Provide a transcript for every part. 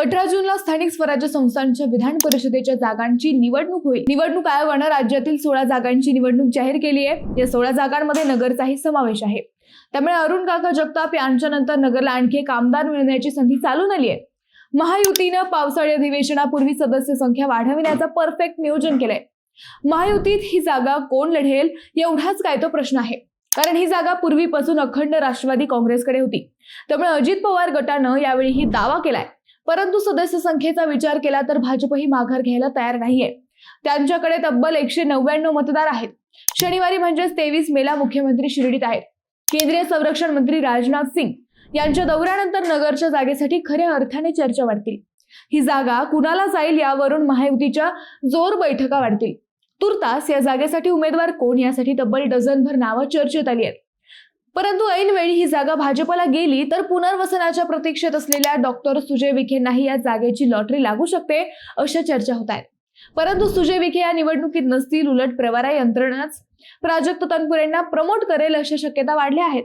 18 जूनला स्थानिक स्वराज्य संस्थांच्या विधान परिषदेच्या जागांची निवडणूक होईल। निवडणूक आयोगाने राज्यातील 16 जागांची निवडणूक जाहीर केली आहे। या 16 जागांमध्ये नगरचाही समावेश आहे। त्यामुळे अरुण काका जगताप यांच्यानंतर नगरला आणखी एक आमदार मिळण्याची संधी चालून आली आहे। महायुतीने पावसाळी अधिवेशनापूर्वी सदस्य संख्या वाढविण्याचा परफेक्ट नियोजन केलंय। महायुतीत ही जागा कोण लढेल एवढाच काय तो प्रश्न आहे, कारण ही जागा पूर्वीपासून अखंड राष्ट्रवादी काँग्रेसकडे होती। त्यामुळे अजित पवार गटानं यावेळी ही दावा केलाय, परंतु सदस्य संख्येचा विचार केला तर भाजपही माघार घ्यायला तयार नाहीये। त्यांच्याकडे तब्बल 199 मतदार आहेत। शनिवारी म्हणजेच 23 मेला मुख्यमंत्री शिर्डीत आहेत। केंद्रीय संरक्षण मंत्री राजनाथ सिंग यांच्या दौऱ्यानंतर नगरच्या जागेसाठी खऱ्या अर्थाने चर्चा वाढतील। ही जागा कुणाला जाईल यावरून महायुतीच्या जोर बैठका वाढतील। तुर्तास या जागेसाठी उमेदवार कोण यासाठी तब्बल डझनभर नावं चर्चेत आली आहेत। परंतु ऐनवेळी ही जागा भाजपला गेली तर पुनर्वसनाच्या प्रतीक्षेत असलेल्या डॉक्टर सुजय विखेंनाही या जागेची लॉटरी लागू शकते अशा चर्चा होत आहेत। परंतु सुजय विखे या निवडणुकीत नसतील, उलट प्रवरा यंत्रणाच प्राजक्त तनपुरेंना प्रमोट करेल अशा शक्यता वाढल्या आहेत।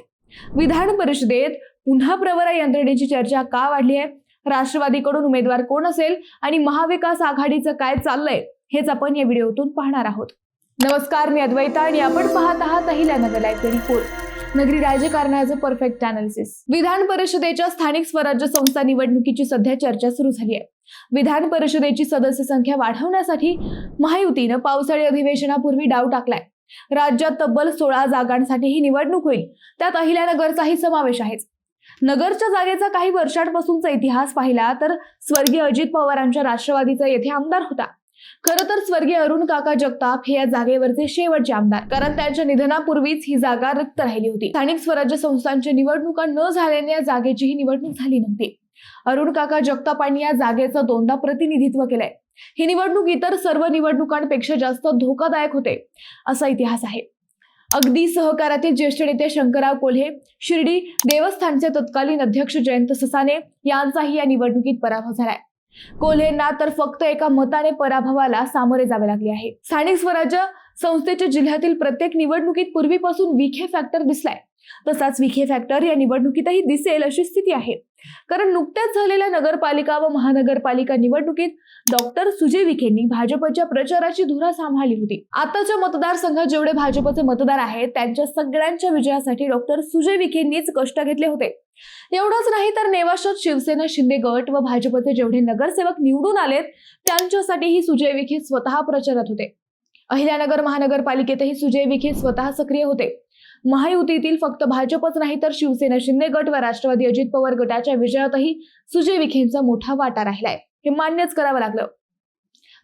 विधान परिषदेत पुन्हा प्रवरा यंत्रणेची चर्चा का वाढली आहे, राष्ट्रवादीकडून उमेदवार कोण असेल आणि महाविकास आघाडीचं काय चाललंय हेच आपण या व्हिडिओतून पाहणार आहोत। नमस्कार, मी अद्वैता आणि आपण पाहत आहात अहिल्यानगर लाईव्ह 24, नगरी राजकारणाचं परफेक्ट अनालिसिस। विधान परिषदेच्या स्थानिक स्वराज्य संस्था निवडणुकीची सध्या चर्चा सुरू झाली आहे। विधान परिषदेची सदस्य संख्या वाढवण्यासाठी महायुतीनं पावसाळी अधिवेशनापूर्वी डाव टाकलाय। राज्यात तब्बल 16 जागांसाठी ही निवडणूक होईल, त्यात अहिल्यानगरचाही समावेश आहे। नगरच्या जागेचा काही वर्षांपासूनचा इतिहास पाहिला तर स्वर्गीय अजित पवारांच्या राष्ट्रवादीचा येथे आमदार होता। खरं तर स्वर्गीय अरुण काका जगताप हे या जागेवरचे शेवटचे आमदार, कारण त्यांच्या निधनापूर्वीच ही जागा रिक्त राहिली होती। स्थानिक स्वराज्य संस्थांच्या निवडणुका न झाल्याने या जागेची ही निवडणूक झाली नव्हती। अरुण काका जगतापांनी या जागेचं दोनदा प्रतिनिधित्व केलंय। ही निवडणूक इतर सर्व निवडणुकांपेक्षा जास्त धोकादायक होते असा इतिहास आहे। अगदी सहकारातील ज्येष्ठ नेते शंकरराव कोल्हे, शिर्डी देवस्थानचे तत्कालीन अध्यक्ष जयंत ससाने यांचाही या निवडणुकीत पराभव झालाय। कोल्हेंना तर फक्त एका मताने पराभवाला सामोरे जावे लागले आहे। स्थानिक स्वराज्य संस्थेच्या जिल्ह्यातील प्रत्येक निवडणुकीत पूर्वीपासून विखे फॅक्टर दिसलाय, तसाच विखे फॅक्टर या निवडणुकीतही दिसेल अशी स्थिती आहे। कारण नुकत्याच झालेल्या नगरपालिका व महानगरपालिका निवडणुकीत डॉक्टर सुजय विखेंनी भाजपच्या प्रचाराची धुरा सांभाळली होती। आताच्या मतदारसंघात जेवढे भाजपचे मतदार आहेत त्यांच्या सगळ्यांच्या विजयासाठी डॉक्टर सुजय विखेंनीच कष्ट घेतले होते। एवढंच नाही तर नेवाशात शिवसेना शिंदे गट व भाजपचे जेवढे नगरसेवक निवडून आलेत त्यांच्यासाठीही सुजय विखे स्वतः प्रचारात होते। अहिल्यानगर महानगरपालिकेतही सुजय विखे स्वतः सक्रिय होते। महायुतीतील फक्त भाजपच नाही तर शिवसेना शिंदे गट व राष्ट्रवादी अजित पवार गटाच्या विजयातही सुजय विखेंचा मोठा वाटा राहिलाय, हे मान्यच करावं लागलं।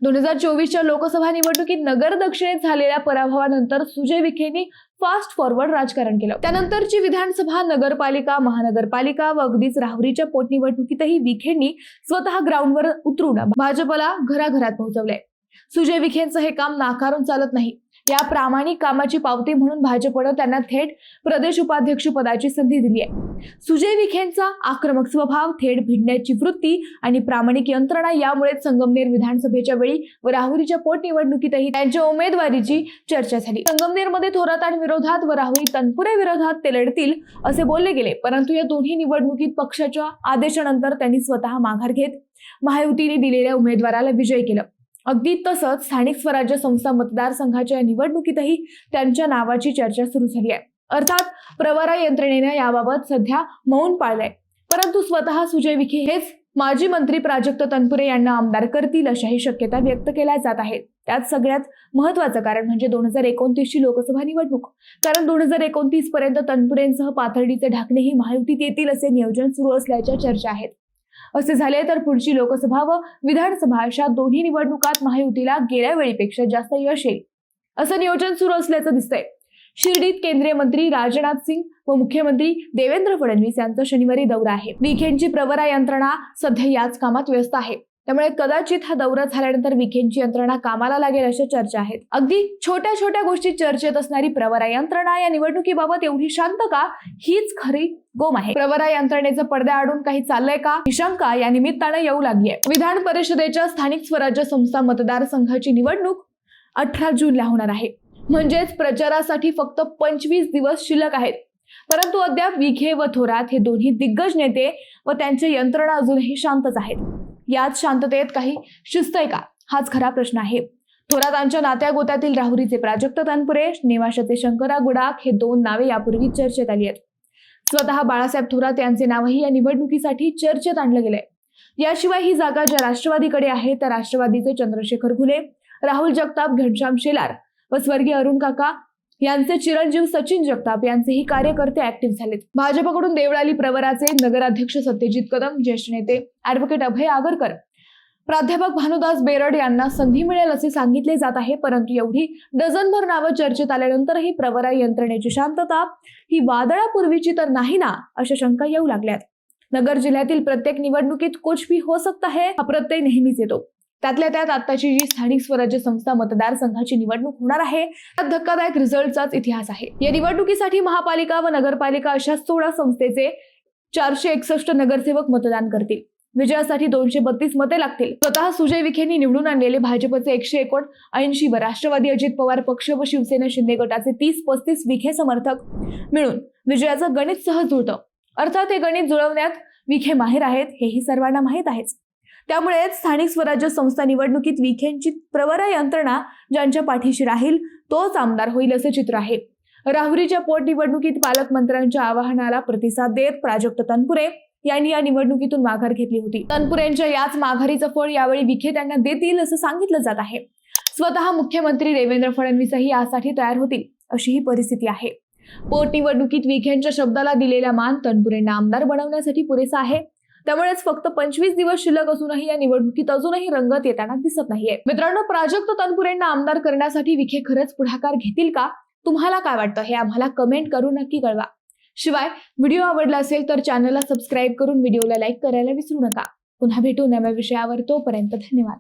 2024च्या लोकसभा निवडणुकीत नगर दक्षिणेत झालेल्या पराभवानंतर सुजय विखेंनी फास्ट फॉरवर्ड राजकारण केलं। त्यानंतरची विधानसभा, नगरपालिका, महानगरपालिका व अगदीच राहुरीच्या पोटनिवडणुकीतही विखेंनी स्वतः ग्राउंडवर उतरून भाजपला घराघरात पोहोचवलंय। सुजय विखेंचं हे काम नाकारून चालत नाही। या प्रामाणिक कामाची पावती म्हणून भाजपनं त्यांना थेट प्रदेश उपाध्यक्ष पदाची संधी दिली आहे। सुजय विखेंचा आक्रमक स्वभाव, थेट भिडण्याची वृत्ती आणि प्रामाणिक यंत्रणा यामुळे संगमनेर विधानसभेच्या वेळी व राहुरीच्या पोटनिवडणुकीतही त्यांच्या उमेदवारीची चर्चा झाली। संगमनेरमध्ये थोरातांविरोधात व राहुरी तनपुरे विरोधात ते लढतील असे बोलले गेले, परंतु या दोन्ही निवडणुकीत पक्षाच्या आदेशानंतर त्यांनी स्वतः माघार घेत महायुतीने दिलेल्या उमेदवाराला विजयी केलं। अगदी तसंच स्थानिक स्वराज्य संस्था मतदारसंघाच्या निवडणुकीतही त्यांच्या नावाची चर्चा सुरू झाली आहे। अर्थात प्रवरा यंत्रणेने याबाबत सध्या मौन पाळलंय, परंतु स्वतः सुजय विखे हेच माजी मंत्री प्राजक्त तनपुरे यांना आमदार करतील अशाही शक्यता व्यक्त केल्या जात आहेत। त्यात सगळ्यात महत्वाचं कारण म्हणजे 2029ची लोकसभा निवडणूक, कारण 2029 पर्यंत तनपुरेंसह पाथर्डीचे ढाकणेही महायुतीत येतील असे नियोजन सुरू असल्याच्या चर्चा आहेत। असे झाले तर पुढची लोकसभा व विधानसभा अशा दोन्ही निवडणुकात महायुतीला गेल्या वेळीपेक्षा जास्त यश येईल असं नियोजन सुरू असल्याचं दिसतंय। शिर्डीत केंद्रीय मंत्री राजनाथ सिंग व मुख्यमंत्री देवेंद्र फडणवीस यांचा शनिवारी दौरा आहे। विखेंची प्रवरा यंत्रणा सध्या याच कामात व्यस्त आहे, त्यामुळे कदाचित हा दौरा झाल्यानंतर विखेंची यंत्रणा कामाला लागेल अशा चर्चा आहेत। अगदी छोट्या छोट्या गोष्टीत चर्चेत असणारी प्रवरा यंत्रणा या निवडणुकीबाबत एवढी शांत का, हीच खरी गोम आहे। प्रवरा यंत्रणेचं पडद्याआडून काही चाललंय का ही शंका या निमित्तानं येऊ लागली आहे। विधान परिषदेच्या स्थानिक स्वराज्य संस्था मतदारसंघाची निवडणूक 18 जूनला होणार आहे, म्हणजेच प्रचारासाठी फक्त 25 दिवस शिल्लक आहेत। परंतु अद्याप विखे व थोरात हे दोन्ही दिग्गज नेते व त्यांचे यंत्रणा अजूनही शांतच आहेत। यात शांततेत काही शिस्त आहे का, हाच खरा प्रश्न आहे. थोरातांच्या नात्या गोत्यातील राहुरीचे प्राजक्त तनपुरे, नेवाशाचे शंकरा गुडाख हे 2 नावे यापूर्वी चर्चेत आली आहेत. स्वतः बाळासाहेब थोरात यांचे नावही या निवडणुकीसाठी चर्चेत आणलं गेलंय. याशिवाय ही जागा ज्या राष्ट्रवादीकडे आहे त्या राष्ट्रवादीचे चंद्रशेखर घुले, राहुल जगताप, घनश्याम शेलार व स्वर्गीय अरुण काका यांचे चिरंजीव सचिन जगताप यांचेही कार्यकर्ते ऍक्टिव्ह झालेत. भाजपकडून देवळाली प्रवराचे नगराध्यक्ष सत्यजित कदम, ज्येष्ठ नेते ऍडव्होकेट अभय आगरकर, प्राध्यापक भानुदास बेरड यांना संधी मिळेल असे सांगितले जात आहे. परंतु एवढी डझनभर नावं चर्चेत आल्यानंतरही प्रवरा यंत्रणेची शांतता ही वादळापूर्वीची तर नाही ना, अशा शंका येऊ लागल्यात. नगर जिल्ह्यातील प्रत्येक निवडणुकीत कुछ भी हो सकता है हा प्रत्यय नेहमीच येतो. त्यातल्या त्यात आताची जी स्थानिक स्वराज्य संस्था मतदारसंघाची निवडणूक होणार आहे त्यात धक्कादायक रिझल्टचाच इतिहास आहे. या निवडणुकीसाठी महापालिका व नगरपालिका अशा 16 संस्थेचे 461 नगरसेवक मतदान करतील. विजयासाठी 232 मते लागतील. स्वतः सुजय विखेंनी निवडून आणलेले भाजपचे 179 व राष्ट्रवादी अजित पवार पक्ष व शिवसेना शिंदे गटाचे 30-35 विखे समर्थक मिळून विजयाचं गणित सहज जुळतं. अर्थात हे गणित जुळवण्यात विखे माहिर आहेत हेही सर्वांना माहीत आहेच. त्यामुळे स्थानिक स्वराज्य संस्था निवडणुकीत विखेंची प्रवरा यंत्रणा ज्यांच्या पाठीशी राहील तोच आमदार होईल असे चित्र आहे. राहुरीच्या पोटनिवडणुकीत पालकमंत्र्यांच्या आवाहनाला प्रतिसाद देत प्राजक्त तनपुरे यांनी या निवडणुकीतून माघार घेतली होती. तनपुरेंच्या याच माघारीचं फळ यावेळी विखे त्यांना देतील असं सांगितलं जात आहे. स्वतः मुख्यमंत्री देवेंद्र फडणवीसही यासाठी तयार होतील अशी ही परिस्थिती आहे. पोटनिवडणुकीत विखेंच्या शब्दाला दिलेला मान तनपुरेंना आमदार बनवण्यासाठी पुरेसा आहे. त्यामुळेच फक्त 25 दिवस शिल्लक असूनही या निवडणुकीत अजूनही रंगत येताना दिसत नाहीये. मित्रांनो, प्राजक्त तनपुरेंना आमदार करण्यासाठी विखे खरंच पुढाकार घेतील का? तुम्हाला काय वाटतं हे आम्हाला कमेंट करून नक्की कळवा. शिवाय व्हिडिओ आवडला असेल तर चॅनलला सबस्क्राईब करून व्हिडिओला लाईक करायला विसरू नका. पुन्हा भेटू नव्या विषयावर. तोपर्यंत धन्यवाद.